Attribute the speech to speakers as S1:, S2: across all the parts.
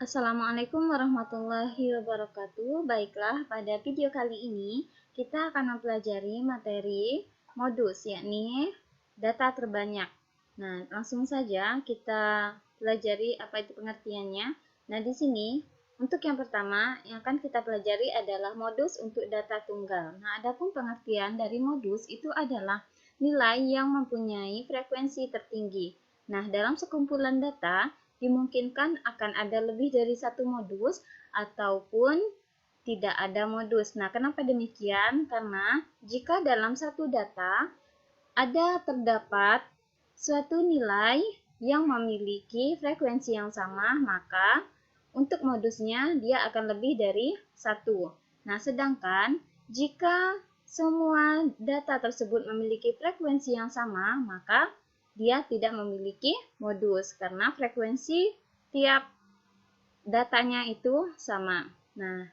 S1: Assalamualaikum warahmatullahi wabarakatuh. Baiklah, pada video kali ini kita akan mempelajari materi modus, yakni data terbanyak. Nah, langsung saja kita pelajari apa itu pengertiannya. Nah, di sini untuk yang pertama yang akan kita pelajari adalah modus untuk data tunggal. Nah, adapun pengertian dari modus itu adalah nilai yang mempunyai frekuensi tertinggi. Nah, dalam sekumpulan data dimungkinkan akan ada lebih dari satu modus ataupun tidak ada modus. Nah, kenapa demikian? Karena jika dalam satu data terdapat suatu nilai yang memiliki frekuensi yang sama, maka untuk modusnya dia akan lebih dari satu. Nah, sedangkan jika semua data tersebut memiliki frekuensi yang sama, maka dia tidak memiliki modus karena frekuensi tiap datanya itu sama. Nah,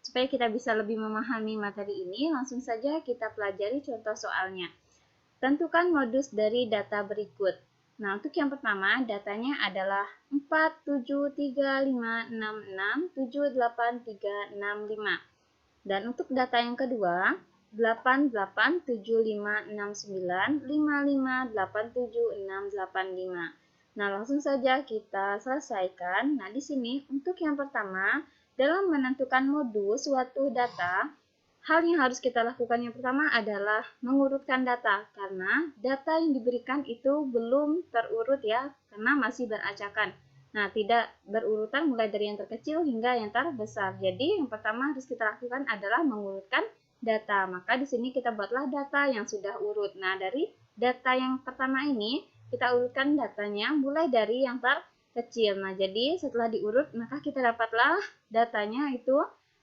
S1: supaya kita bisa lebih memahami materi ini, langsung saja kita pelajari contoh soalnya. Tentukan modus dari data berikut. Nah, untuk yang pertama, datanya adalah 47356678365. Dan untuk data yang kedua, 887569558765. Nah, langsung saja kita selesaikan. Nah, di sini untuk yang pertama, dalam menentukan modus suatu data, hal yang harus kita lakukan yang pertama adalah mengurutkan data, karena data yang diberikan itu belum terurut ya, karena masih beracakan. Nah, tidak berurutan mulai dari yang terkecil hingga yang terbesar. Jadi, yang pertama harus kita lakukan adalah mengurutkan data. Maka di sini kita buatlah data yang sudah urut. Nah, dari data yang pertama ini, kita urutkan datanya mulai dari yang terkecil. Nah, jadi setelah diurut, maka kita dapatlah datanya itu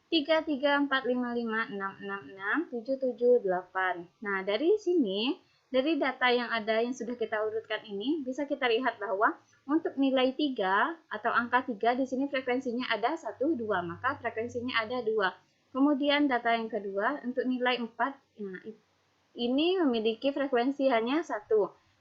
S1: 33455666778. Nah, dari sini, dari data yang ada yang sudah kita urutkan ini, bisa kita lihat bahwa untuk nilai 3 atau angka 3 di sini frekuensinya ada 1, 2, maka frekuensinya ada 2. Kemudian data yang kedua untuk nilai 4, nah, ini memiliki frekuensi hanya 1.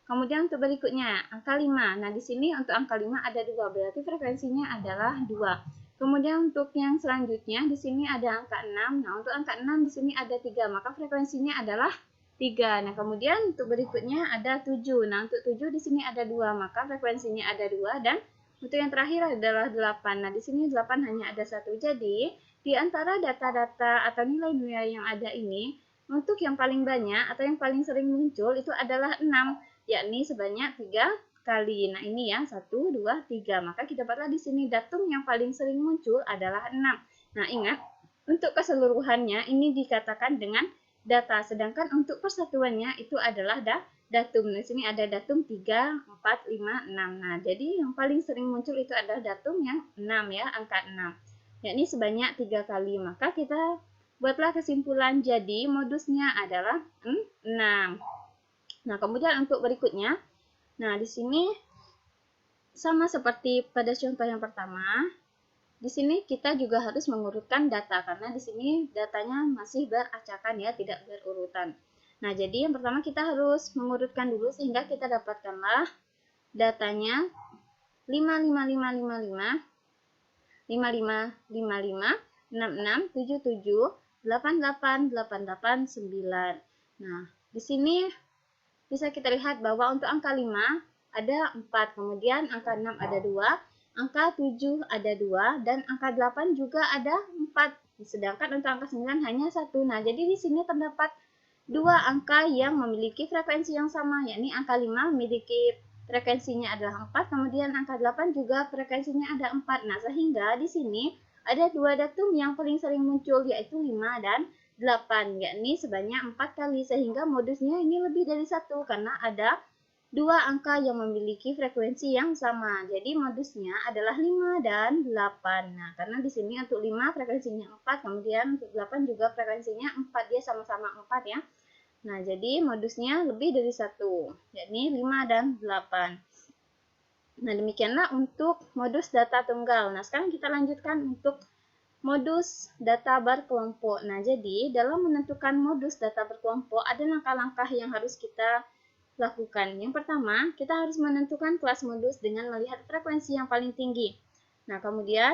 S1: Kemudian untuk berikutnya angka 5. Nah, di sini untuk angka 5 ada 2, berarti frekuensinya adalah 2. Kemudian untuk yang selanjutnya di sini ada angka 6. Nah, untuk angka 6 di sini ada 3, maka frekuensinya adalah 3. Nah, kemudian untuk berikutnya ada 7. Nah, untuk 7 di sini ada 2, maka frekuensinya ada 2, dan untuk yang terakhir adalah 8. Nah, di sini 8 hanya ada 1. Jadi, di antara data-data atau nilai-nilai yang ada ini, untuk yang paling banyak atau yang paling sering muncul itu adalah 6, yakni sebanyak 3 kali. Nah, ini ya, 1, 2, 3. Maka kita dapatlah di sini datum yang paling sering muncul adalah 6. Nah, ingat, untuk keseluruhannya ini dikatakan dengan data, sedangkan untuk persatuannya itu adalah datum. Di sini ada datum 3, 4, 5, 6. Nah, jadi yang paling sering muncul itu adalah datum yang 6 ya, angka 6. Yakni sebanyak 3 kali. Maka kita buatlah kesimpulan, jadi modusnya adalah 6. Nah, kemudian untuk berikutnya, nah di sini sama seperti pada contoh yang pertama, di sini kita juga harus mengurutkan data karena di sini datanya masih beracakan ya, tidak berurutan. Nah, jadi yang pertama kita harus mengurutkan dulu sehingga kita dapatkanlah datanya 55555 5555 6677 8888 9. Nah, di sini bisa kita lihat bahwa untuk angka 5 ada 4, kemudian angka 6 ada 2, angka 7 ada 2, dan angka 8 juga ada 4. Sedangkan untuk angka 9 hanya 1. Nah, jadi di sini terdapat dua angka yang memiliki frekuensi yang sama, yakni angka 5 memiliki frekuensinya adalah 4, kemudian angka 8 juga frekuensinya ada 4. Nah, sehingga di sini ada dua datum yang paling sering muncul, yaitu 5 dan 8, yakni sebanyak 4 kali, sehingga modusnya ini lebih dari 1 karena ada dua angka yang memiliki frekuensi yang sama. Jadi modusnya adalah 5 dan 8. Nah, karena di sini untuk 5 frekuensinya 4, kemudian untuk 8 juga frekuensinya 4, dia sama-sama 4 ya. Nah, jadi modusnya lebih dari 1, yakni 5 dan 8. Nah, demikianlah untuk modus data tunggal. Nah, sekarang kita lanjutkan untuk modus data berkelompok. Nah, jadi dalam menentukan modus data berkelompok ada langkah-langkah yang harus kita lakukan. Yang pertama, kita harus menentukan kelas modus dengan melihat frekuensi yang paling tinggi. Nah, kemudian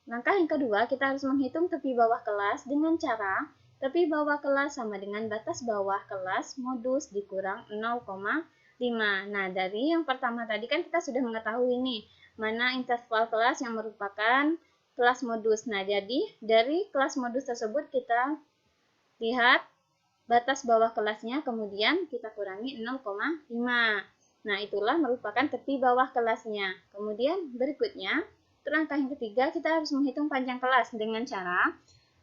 S1: langkah yang kedua, kita harus menghitung tepi bawah kelas dengan cara tepi bawah kelas sama dengan batas bawah kelas modus dikurang 0,5. Nah, dari yang pertama tadi kan kita sudah mengetahui nih, mana interval kelas yang merupakan kelas modus. Nah, jadi dari kelas modus tersebut kita lihat batas bawah kelasnya, kemudian kita kurangi 0,5. Nah, itulah merupakan tepi bawah kelasnya. Kemudian berikutnya, untuk langkah yang ketiga, kita harus menghitung panjang kelas dengan cara,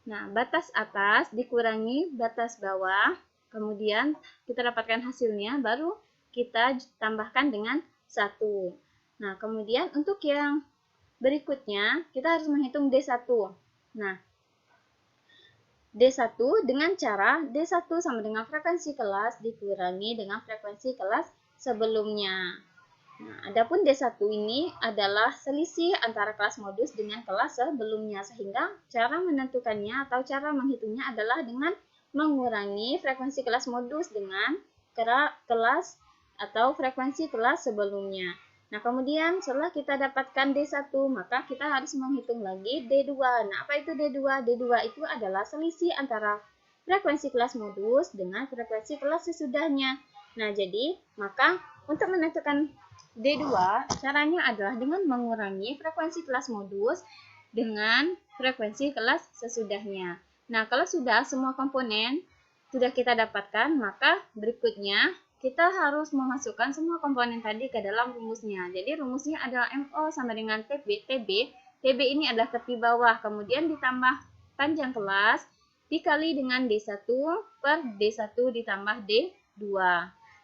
S1: nah, batas atas dikurangi batas bawah, kemudian kita dapatkan hasilnya, baru kita tambahkan dengan 1. Nah, kemudian untuk yang berikutnya, kita harus menghitung D1. Nah, D1 dengan cara D1 sama dengan frekuensi kelas dikurangi dengan frekuensi kelas sebelumnya. Nah, adapun D1 ini adalah selisih antara kelas modus dengan kelas sebelumnya, sehingga cara menentukannya atau cara menghitungnya adalah dengan mengurangi frekuensi kelas modus dengan kelas atau frekuensi kelas sebelumnya. Nah, kemudian setelah kita dapatkan D1, maka kita harus menghitung lagi D2. Nah, apa itu D2? D2 itu adalah selisih antara frekuensi kelas modus dengan frekuensi kelas sesudahnya. Nah, jadi maka untuk menentukan D2, caranya adalah dengan mengurangi frekuensi kelas modus dengan frekuensi kelas sesudahnya. Nah, kalau sudah semua komponen sudah kita dapatkan, maka berikutnya kita harus memasukkan semua komponen tadi ke dalam rumusnya. Jadi rumusnya adalah MO sama dengan TB. TB ini adalah tepi bawah, kemudian ditambah panjang kelas dikali dengan D1 per D1 ditambah D2.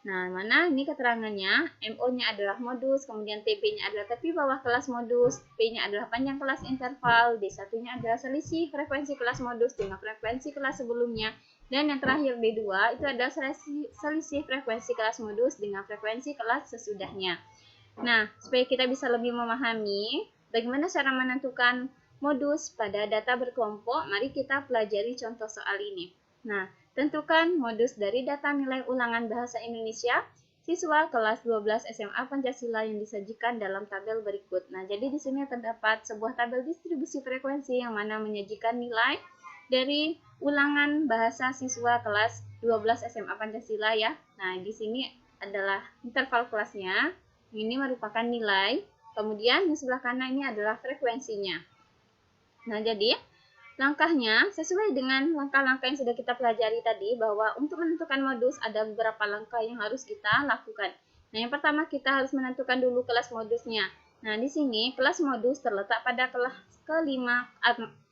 S1: Nah, mana ini keterangannya? MO-nya adalah modus, kemudian TB-nya adalah tepi bawah kelas modus, P-nya adalah panjang kelas interval, D1-nya adalah selisih frekuensi kelas modus dengan frekuensi kelas sebelumnya, dan yang terakhir D2 itu adalah selisih frekuensi kelas modus dengan frekuensi kelas sesudahnya. Nah, supaya kita bisa lebih memahami bagaimana cara menentukan modus pada data berkelompok, mari kita pelajari contoh soal ini. Nah, tentukan modus dari data nilai ulangan bahasa Indonesia siswa kelas 12 SMA Pancasila yang disajikan dalam tabel berikut. Nah, jadi di sini terdapat sebuah tabel distribusi frekuensi yang mana menyajikan nilai dari ulangan bahasa siswa kelas 12 SMA Pancasila ya. Nah, di sini adalah interval kelasnya. Ini merupakan nilai. Kemudian di sebelah kanan ini adalah frekuensinya. Nah, jadi langkahnya sesuai dengan langkah-langkah yang sudah kita pelajari tadi, bahwa untuk menentukan modus ada beberapa langkah yang harus kita lakukan. Nah, yang pertama kita harus menentukan dulu kelas modusnya. Nah, di sini kelas modus terletak pada kelas kelima,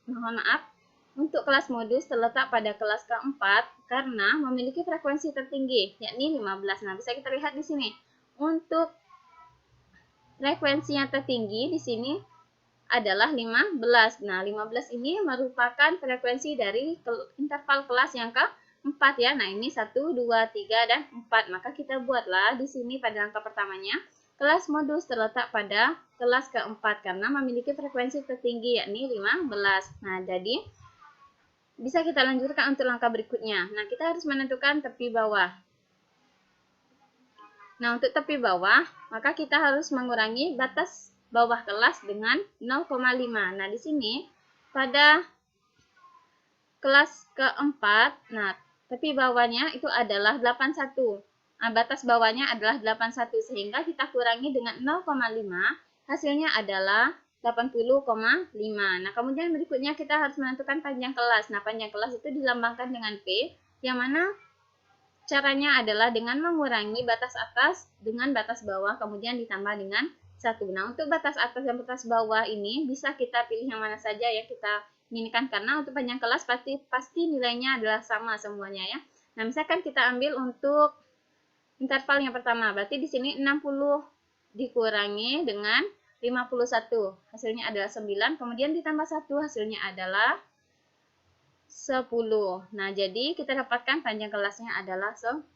S1: mohon maaf, untuk kelas modus terletak pada kelas keempat karena memiliki frekuensi tertinggi, yakni 15. Nah, bisa kita lihat di sini. Untuk frekuensinya tertinggi di sini adalah 15. Nah, 15 ini merupakan frekuensi dari interval kelas yang keempat ya. Nah, ini 1, 2, 3, dan 4. Maka kita buatlah di sini pada langkah pertamanya, kelas modus terletak pada kelas keempat karena memiliki frekuensi tertinggi yakni 15. Nah, jadi bisa kita lanjutkan untuk langkah berikutnya. Nah, kita harus menentukan tepi bawah. Nah, untuk tepi bawah, maka kita harus mengurangi batas bawah kelas dengan 0,5. Nah, di sini pada kelas keempat, nah, tepi bawahnya itu adalah 81. Nah, batas bawahnya adalah 81, sehingga kita kurangi dengan 0,5, hasilnya adalah 80,5. Nah, kemudian berikutnya kita harus menentukan panjang kelas. Nah, panjang kelas itu dilambangkan dengan P, yang mana caranya adalah dengan mengurangi batas atas dengan batas bawah, kemudian ditambah dengan 1. Nah, untuk batas atas dan batas bawah ini bisa kita pilih yang mana saja ya kita inginkan, karena untuk panjang kelas pasti nilainya adalah sama semuanya ya. Nah, misalkan kita ambil untuk interval yang pertama, berarti di sini 60 dikurangi dengan 51, hasilnya adalah 9, kemudian ditambah 1, hasilnya adalah 10. Nah, jadi kita dapatkan panjang kelasnya adalah 10.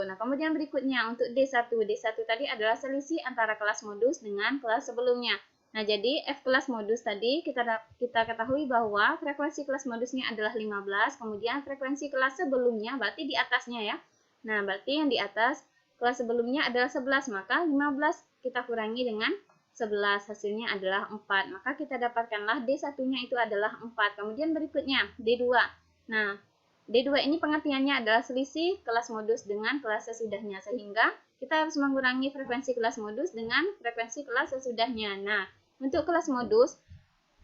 S1: Nah, kemudian berikutnya untuk D1. D1 tadi adalah selisih antara kelas modus dengan kelas sebelumnya. Nah, jadi F kelas modus tadi kita ketahui bahwa frekuensi kelas modusnya adalah 15, kemudian frekuensi kelas sebelumnya berarti di atasnya ya. Nah, berarti yang di atas kelas sebelumnya adalah 11, maka 15 kita kurangi dengan 11, hasilnya adalah 4. Maka kita dapatkanlah D1-nya itu adalah 4. Kemudian berikutnya D2. Nah, D2 ini pengertiannya adalah selisih kelas modus dengan kelas sesudahnya, sehingga kita harus mengurangi frekuensi kelas modus dengan frekuensi kelas sesudahnya. Nah, untuk kelas modus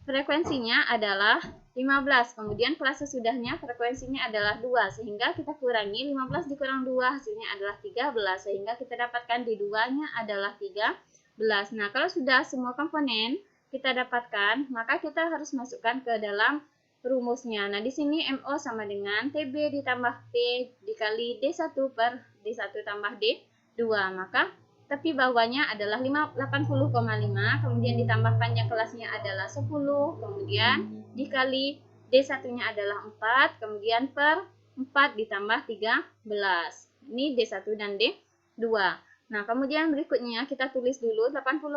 S1: frekuensinya adalah 15, kemudian kelas sesudahnya frekuensinya adalah 2, sehingga kita kurangi 15 dikurang 2 hasilnya adalah 13, sehingga kita dapatkan D2-nya adalah 13. Nah, kalau sudah semua komponen kita dapatkan, maka kita harus masukkan ke dalam rumusnya. Nah, di sini MO sama dengan TB ditambah P dikali D1 per D1 tambah D2. Maka tepi bawahnya adalah 80,5, kemudian ditambah panjang kelasnya adalah 10, kemudian dikali D1-nya adalah 4, kemudian per 4 ditambah 13. Ini D1 dan D2. Nah, kemudian berikutnya kita tulis dulu 80,5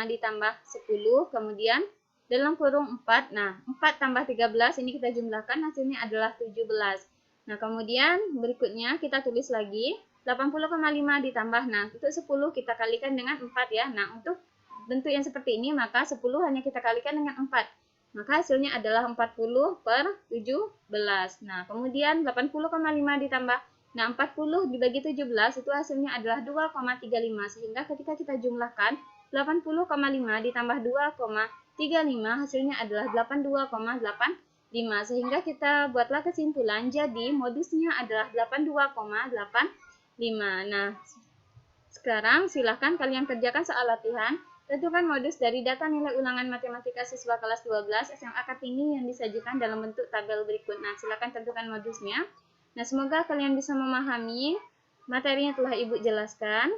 S1: ditambah 10, kemudian dalam kurung 4. Nah, 4 tambah 13 ini kita jumlahkan, hasilnya adalah 17. Nah, kemudian berikutnya kita tulis lagi 80,5 ditambah. Nah, untuk 10 kita kalikan dengan 4 ya. Nah, untuk bentuk yang seperti ini maka 10 hanya kita kalikan dengan 4. Maka hasilnya adalah 40 per 17. Nah, kemudian 80,5 ditambah. Nah, 40 dibagi 17 itu hasilnya adalah 2,35. Sehingga ketika kita jumlahkan 80,5 ditambah 2,35 hasilnya adalah 82,85. Sehingga kita buatlah kesimpulan, jadi modusnya adalah 82,85. Nah, sekarang silahkan kalian kerjakan soal latihan. Tentukan modus dari data nilai ulangan matematika siswa kelas 12 SMA Kartini yang disajikan dalam bentuk tabel berikut. Nah, silahkan tentukan modusnya. Nah, semoga kalian bisa memahami materi yang telah Ibu jelaskan.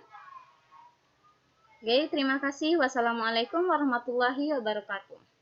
S1: Oke, terima kasih. Wassalamualaikum warahmatullahi wabarakatuh.